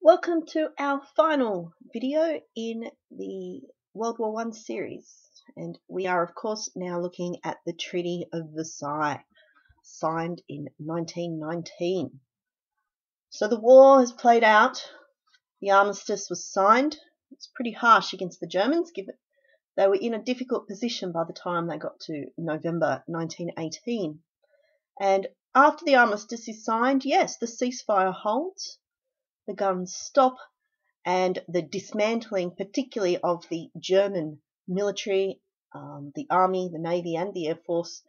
Welcome to our final video in the World War I series, and we are of course now looking at the Treaty of Versailles, signed in 1919. So the war has played out, the armistice was signed. It's pretty harsh against the Germans, given they were in a difficult position by the time they got to November 1918. And after the armistice is signed, yes, the ceasefire holds, the guns stop, and the dismantling, particularly of the German military, the army, the navy, and the air force,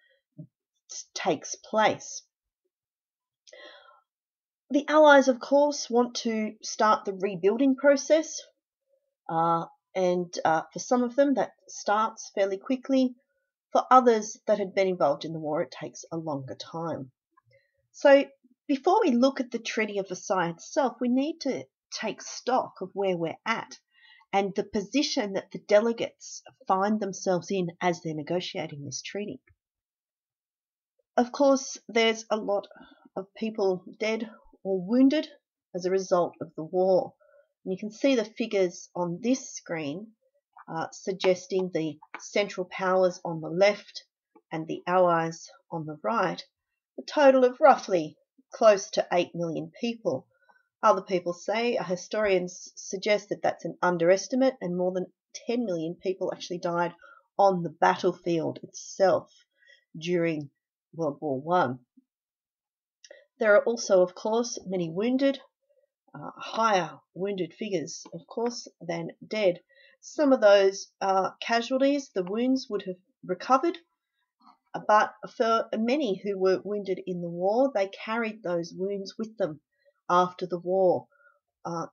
takes place. The Allies, of course, want to start the rebuilding process, and for some of them that starts fairly quickly. For others that had been involved in the war, it takes a longer time. So before we look at the Treaty of Versailles itself, we need to take stock of where we're at and the position that the delegates find themselves in as they're negotiating this treaty. Of course, there's a lot of people dead or wounded as a result of the war. And you can see the figures on this screen suggesting the Central Powers on the left and the Allies on the right, a total of roughly close to 8 million people. Other people say, historians suggest that that's an underestimate, and more than 10 million people actually died on the battlefield itself during World War I. There are also, of course, many wounded, higher wounded figures, of course, than dead. Some of those casualties, the wounds would have recovered, but for many who were wounded in the war, they carried those wounds with them after the war.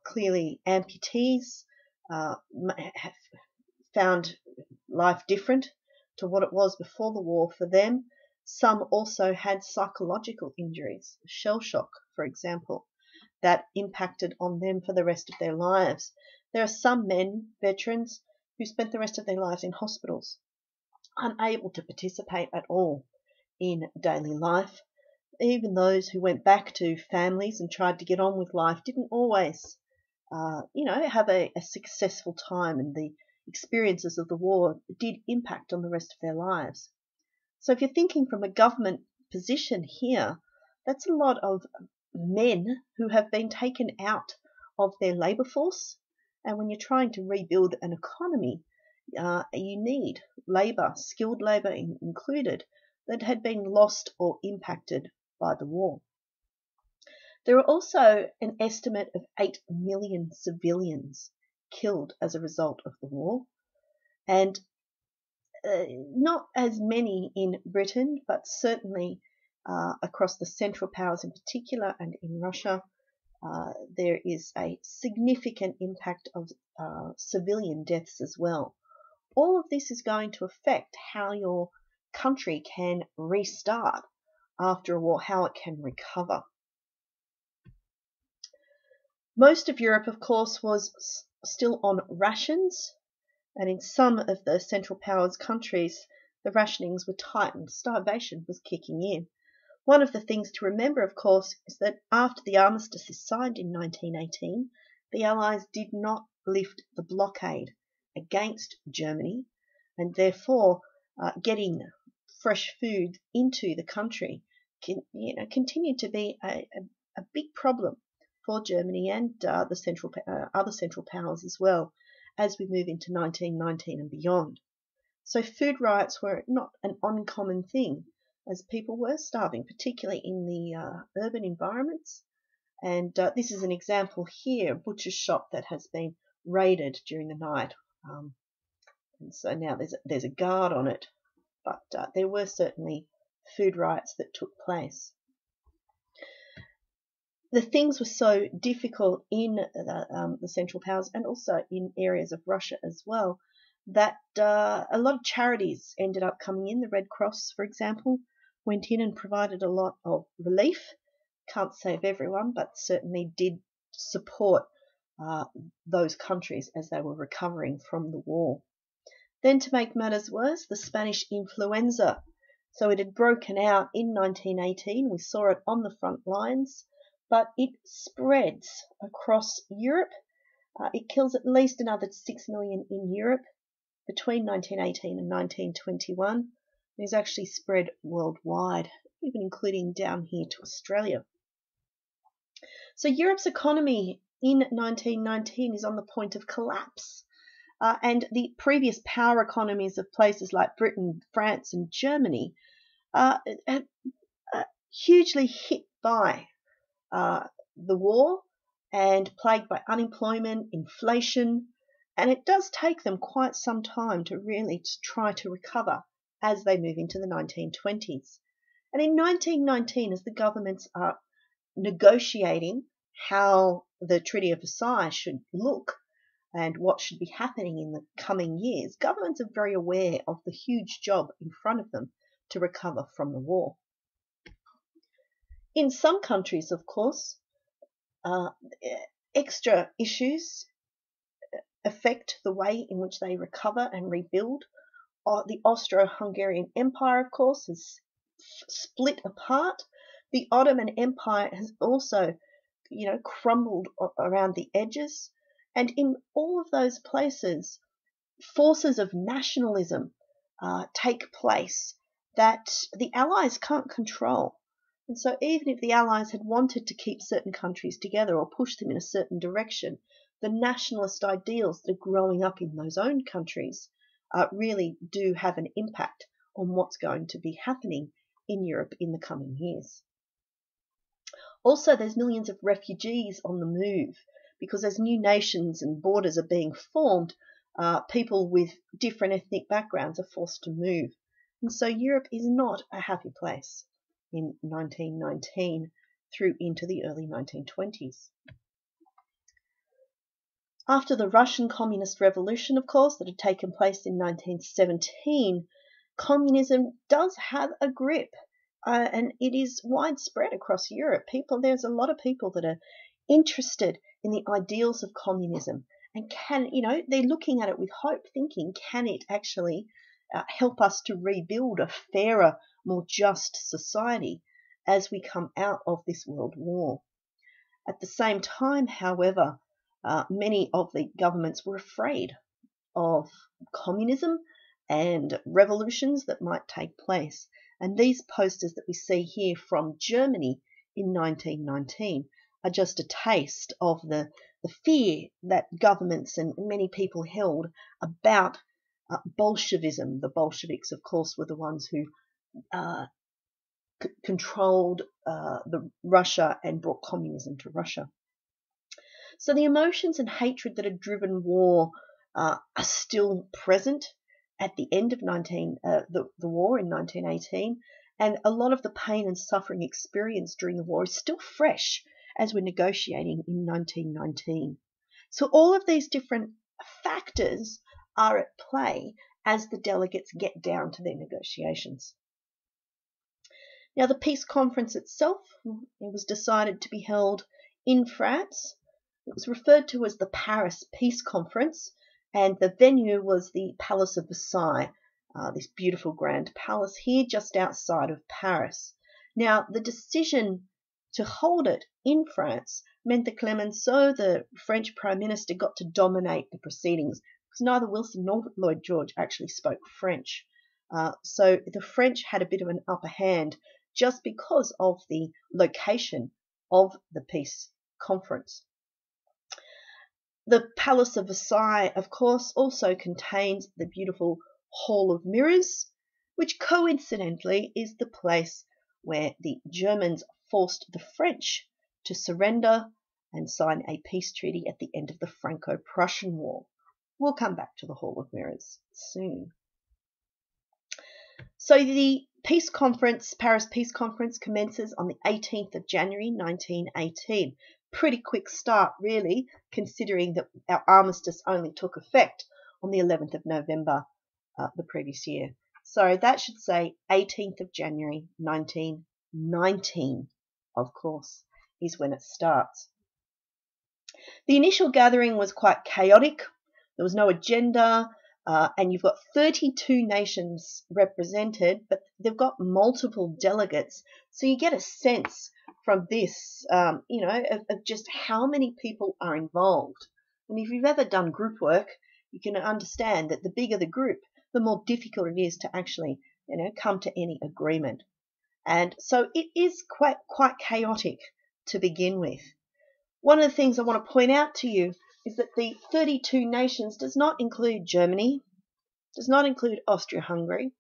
Clearly, amputees have found life different to what it was before the war for them. Some also had psychological injuries, shell shock, for example, that impacted on them for the rest of their lives. There are some men, veterans, who spent the rest of their lives in hospitals, unable to participate at all in daily life. Even those who went back to families and tried to get on with life didn't always, have a successful time, and the experiences of the war did impact on the rest of their lives. So if you're thinking from a government position here, that's a lot of men who have been taken out of their labour force, and when you're trying to rebuild an economy, you need labour, skilled labour included, that had been lost or impacted by the war. There are also an estimate of 8 million civilians killed as a result of the war, and not as many in Britain, but certainly across the Central Powers in particular, and in Russia, there is a significant impact of civilian deaths as well. All of this is going to affect how your country can restart after a war, how it can recover. Most of Europe, of course, was still on rations, and in some of the Central Powers countries, the rationings were tightened. Starvation was kicking in. One of the things to remember, of course, is that after the armistice is signed in 1918, the Allies did not lift the blockade against Germany, and therefore getting fresh food into the country continued to be a big problem for Germany and the other Central Powers as well, as we move into 1919 and beyond. So food riots were not an uncommon thing, as people were starving, particularly in the urban environments. And this is an example here, a butcher's shop that has been raided during the night. And so now there's a guard on it, but there were certainly food riots that took place. The things were so difficult in the Central Powers, and also in areas of Russia as well, that a lot of charities ended up coming in. The Red Cross, for example, went in and provided a lot of relief. Can't save everyone, but certainly did support those countries as they were recovering from the war. Then, to make matters worse, the Spanish influenza. So it had broken out in 1918. We saw it on the front lines. but it spreads across Europe. It kills at least another 6 million in Europe between 1918 and 1921. It is actually spread worldwide, even including down here to Australia. So Europe's economy in 1919 is on the point of collapse. And the previous power economies of places like Britain, France, and Germany are hugely hit by the war and plagued by unemployment, inflation, and it does take them quite some time to really try to recover as they move into the 1920s. And in 1919, as the governments are negotiating how the Treaty of Versailles should look and what should be happening in the coming years, governments are very aware of the huge job in front of them to recover from the war. In some countries, of course, extra issues affect the way in which they recover and rebuild. The Austro-Hungarian Empire, of course, has split apart. The Ottoman Empire has also, crumbled around the edges. And in all of those places, forces of nationalism take place that the Allies can't control. And so even if the Allies had wanted to keep certain countries together or push them in a certain direction, the nationalist ideals that are growing up in those own countries really do have an impact on what's going to be happening in Europe in the coming years. Also, there's millions of refugees on the move because as new nations and borders are being formed, people with different ethnic backgrounds are forced to move. And so Europe is not a happy place in 1919 through into the early 1920s. After the Russian Communist Revolution, of course, that had taken place in 1917, communism does have a grip, and it is widespread across Europe. There's a lot of people that are interested in the ideals of communism, and they're looking at it with hope, thinking, can it actually help us to rebuild a fairer, more just society as we come out of this world war? At the same time, however, many of the governments were afraid of communism and revolutions that might take place. And these posters that we see here from Germany in 1919 are just a taste of the fear that governments and many people held about Bolshevism. The Bolsheviks, of course, were the ones who controlled Russia and brought communism to Russia. So the emotions and hatred that had driven war are still present at the end of the war in 1918, and a lot of the pain and suffering experienced during the war is still fresh as we're negotiating in 1919. So all of these different factors are at play as the delegates get down to their negotiations. Now, the peace conference itself, it was decided to be held in France. It was referred to as the Paris Peace Conference, and the venue was the Palace of Versailles, this beautiful grand palace here just outside of Paris. Now, the decision to hold it in France meant that Clemenceau, the French Prime Minister, got to dominate the proceedings because neither Wilson nor Lloyd George actually spoke French. So the French had a bit of an upper hand just because of the location of the peace conference. The Palace of Versailles, of course, also contains the beautiful Hall of Mirrors, which coincidentally is the place where the Germans forced the French to surrender and sign a peace treaty at the end of the Franco-Prussian War. We'll come back to the Hall of Mirrors soon. So the peace conference, Paris Peace Conference, commences on the 18th of January 1918. Pretty quick start, really, considering that our armistice only took effect on the 11th of November the previous year. So that should say 18th of January 1919, of course, is when it starts. The initial gathering was quite chaotic. There was no agenda, and you've got 32 nations represented, but they've got multiple delegates, so you get a sense from this, of just how many people are involved. And if you've ever done group work, you can understand that the bigger the group, the more difficult it is to actually, come to any agreement. And so it is quite chaotic to begin with. One of the things I want to point out to you is that the 32 nations does not include Germany, does not include Austria-Hungary.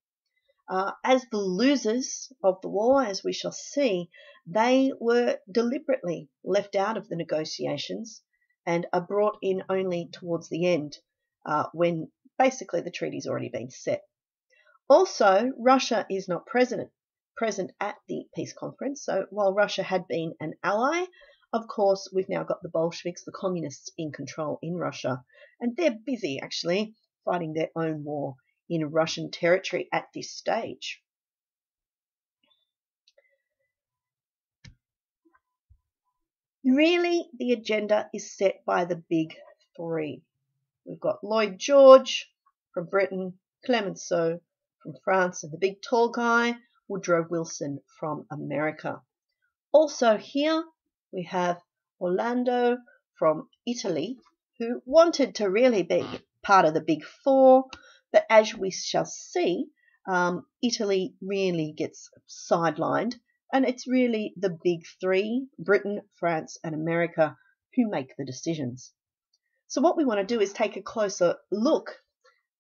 As the losers of the war, as we shall see, they were deliberately left out of the negotiations and are brought in only towards the end, when basically the treaty's already been set. Also, Russia is not present at the peace conference. So while Russia had been an ally, of course, we've now got the Bolsheviks, the communists, in control in Russia, and they're busy actually fighting their own war in Russian territory at this stage. Really, the agenda is set by the big three. We've got Lloyd George from Britain, Clemenceau from France, and the big tall guy, Woodrow Wilson from America. Also here we have Orlando from Italy, who wanted to really be part of the big four, but as we shall see, Italy really gets sidelined, and it's really the big three, Britain, France, and America, who make the decisions. So what we want to do is take a closer look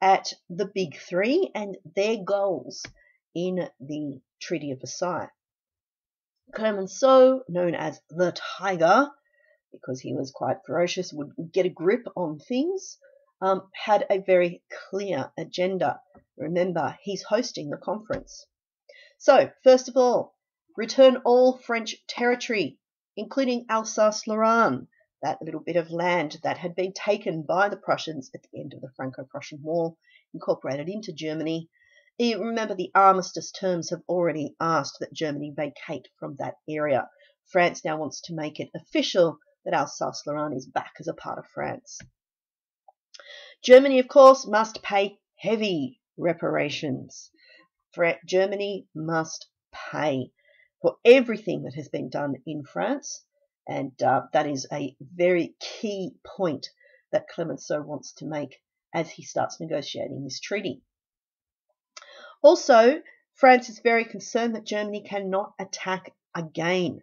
at the big three and their goals in the Treaty of Versailles. Clemenceau, known as the Tiger, because he was quite ferocious, would get a grip on things, had a very clear agenda. Remember, he's hosting the conference. So, first of all, return all French territory, including Alsace-Lorraine, that little bit of land that had been taken by the Prussians at the end of the Franco-Prussian War, incorporated into Germany. You remember, the armistice terms have already asked that Germany vacate from that area. France now wants to make it official that Alsace-Lorraine is back as a part of France. Germany, of course, must pay heavy reparations. Germany must pay for everything that has been done in France, and that is a very key point that Clemenceau wants to make as he starts negotiating this treaty. Also, France is very concerned that Germany cannot attack again,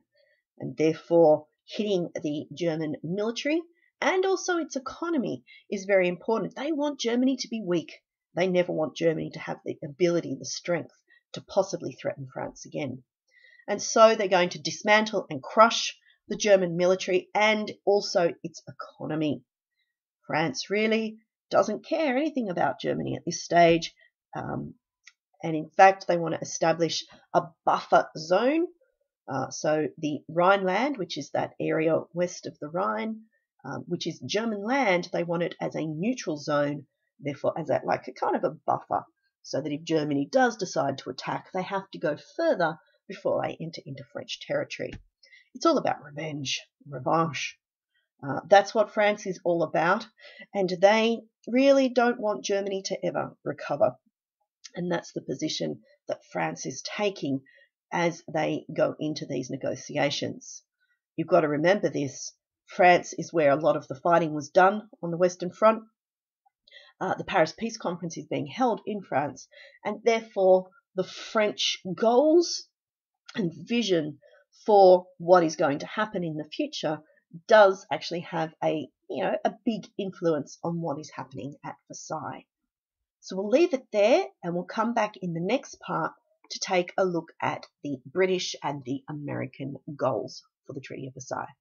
and therefore hitting the German military and also its economy is very important. They want Germany to be weak. They never want Germany to have the ability, the strength to possibly threaten France again. And so they're going to dismantle and crush the German military and also its economy. France really doesn't care anything about Germany at this stage. And in fact, they want to establish a buffer zone. So the Rhineland, which is that area west of the Rhine, which is German land, they want it as a neutral zone, therefore as a kind of a buffer, so that if Germany does decide to attack, they have to go further before they enter into French territory. It's all about revenge, revanche. That's what France is all about, and they really don't want Germany to ever recover. And that's the position that France is taking as they go into these negotiations. You've got to remember this. France is where a lot of the fighting was done on the Western Front. The Paris Peace Conference is being held in France, and therefore the French goals and vision for what is going to happen in the future does actually have a big influence on what is happening at Versailles. So we'll leave it there, and we'll come back in the next part to take a look at the British and the American goals for the Treaty of Versailles.